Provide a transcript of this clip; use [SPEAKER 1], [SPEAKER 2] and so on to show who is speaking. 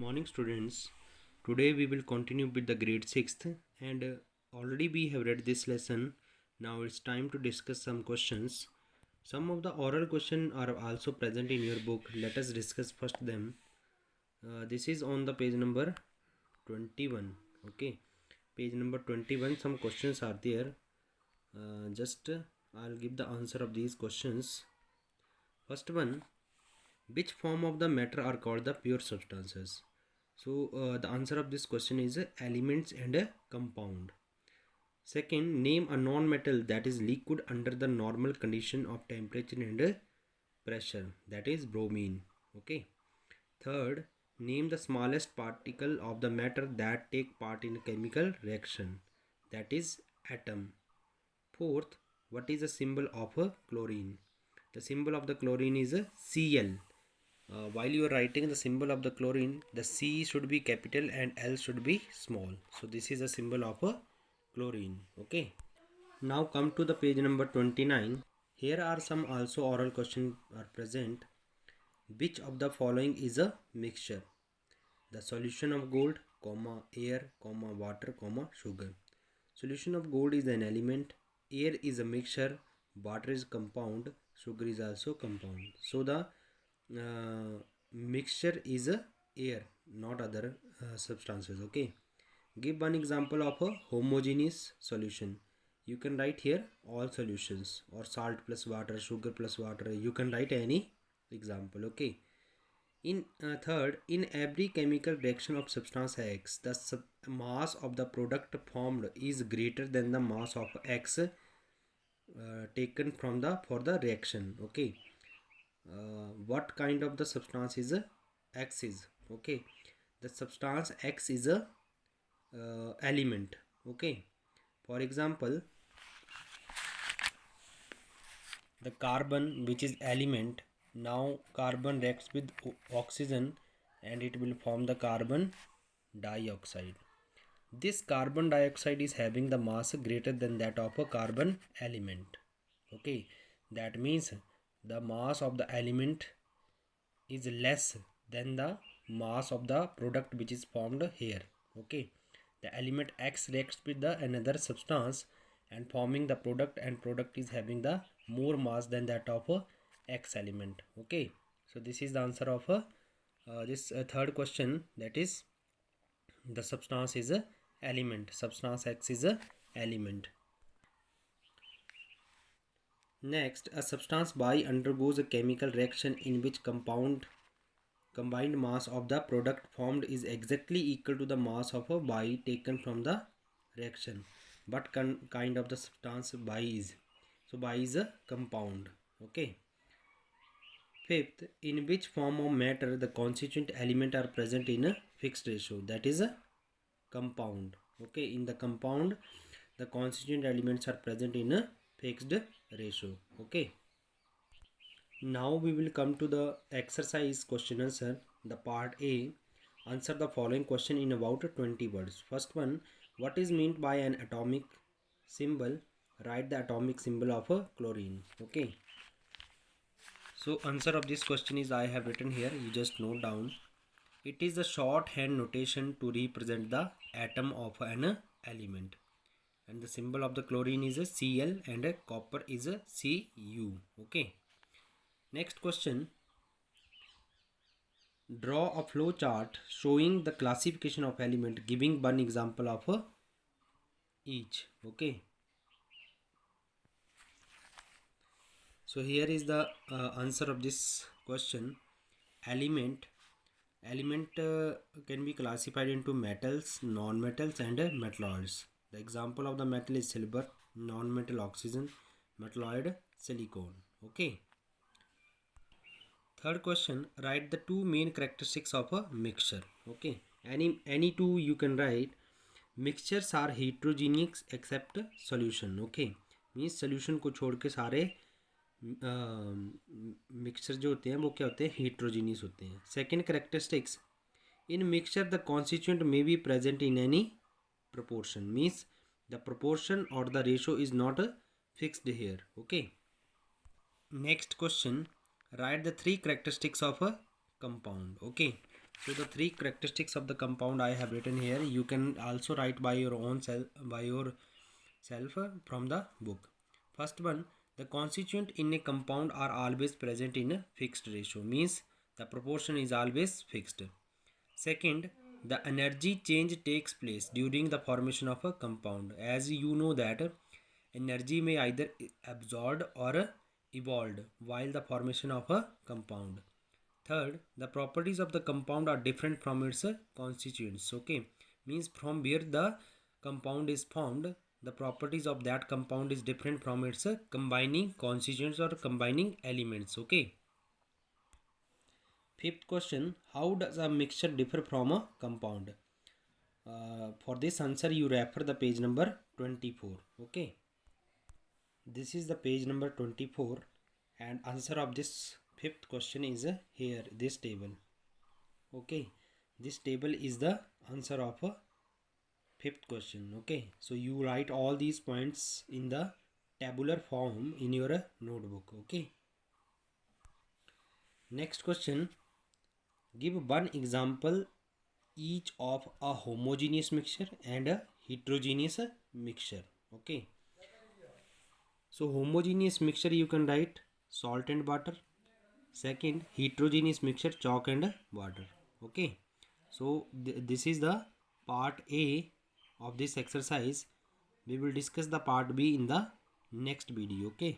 [SPEAKER 1] Morning students. Today we will continue with the grade 6th and already we have read this lesson. Now it's time to discuss some questions. Some of the oral questions are also present in your book. Let us discuss first them. This is on the page number 21. Okay. Page number 21 some questions are there. I'll give the answer of these questions. First one, which form of the matter are called the pure substances? So the answer of this question is elements and a compound. Second, name a non-metal that is liquid under the normal condition of temperature and pressure. That is bromine. Okay. Third, name the smallest particle of the matter that take part in a chemical reaction. That is atom. Fourth, what is the symbol of a chlorine? The symbol of the chlorine is a Cl. While you are writing the symbol of the chlorine, the C should be capital and L should be small. So this is a symbol of a chlorine. Okay. Now come to the page number 29. Here are some also oral questions are present. Which of the following is a mixture? The solution of gold, comma, air, comma, water, comma, sugar. Solution of gold is an element, air is a mixture, water is compound, sugar is also compound. So the mixture is a air, not other substances. Okay. Give one example of a homogeneous solution. You can write here all solutions or salt plus water, sugar plus water. You can write any example. Okay. In third, in every chemical reaction of substance X, the mass of the product formed is greater than the mass of X taken from the for the reaction. Okay. What kind of the substance is X is? Okay. The substance X is a element. Okay. For example, the carbon, which is element, now carbon reacts with oxygen and it will form the carbon dioxide. This carbon dioxide is having the mass greater than that of a carbon element. Okay, that means the mass of the element is less than the mass of the product which is formed here. Okay, the element X reacts with the another substance and forming the product, and product is having the more mass than that of a X element. Okay, so this is the answer of this third question, that is the substance is a element, substance X is a element. Next, a substance Y undergoes a chemical reaction in which combined mass of the product formed is exactly equal to the mass of a Y taken from the reaction. What kind of the substance Y is? So Y is a compound. Okay. Fifth, in which form of matter the constituent element are present in a fixed ratio? That is a compound. Okay, in the compound the constituent elements are present in a fixed ratio. Okay, now we will come to the exercise question answer, the part A. Answer the following question in about 20 words. First one, what is meant by an atomic symbol? Write the atomic symbol of a chlorine. Okay, so answer of this question is I have written here, you just note down. It is a shorthand notation to represent the atom of an element, and the symbol of the chlorine is a Cl and a copper is a Cu. Okay. Next question. Draw a flow chart showing the classification of element, giving one example of each. Okay. So here is the answer of this question. Element can be classified into metals, non-metals and metalloids. The example of the metal is silver, non-metal oxygen, metalloid silicon. Okay. Third question, write the two main characteristics of a mixture. Okay. Any two you can write. Mixtures are heterogeneous except solution. Okay. Means solution को छोड़ के सारे mixture जो होते हैं वो क्या होते हैं, heterogeneous होते हैं. Second characteristics, in mixture the constituent may be present in any proportion, means the proportion or the ratio is not fixed here. Okay. Next question, write the three characteristics of a compound. Okay, So the three characteristics of the compound I have written here. You can also write by your own self, from the book. First one, the constituent in a compound are always present in a fixed ratio, means the proportion is always fixed. Second, the energy change takes place during the formation of a compound. As you know that energy may either absorbed or evolved while the formation of a compound. Third, the properties of the compound are different from its constituents. Okay, means from where the compound is formed, the properties of that compound is different from its combining constituents or combining elements. Okay. Fifth question, how does a mixture differ from a compound? For this answer, you refer the page number 24. Okay. This is the page number 24 and answer of this fifth question is here, this table. Okay, this table is the answer of a fifth question. Okay, so you write all these points in the tabular form in your notebook. Okay, next question, give one example each of a homogeneous mixture and a heterogeneous mixture. Okay, so homogeneous mixture you can write salt and water. Second, heterogeneous mixture chalk and water. Okay, so this is the part A of this exercise. We will discuss the part B in the next video. Okay.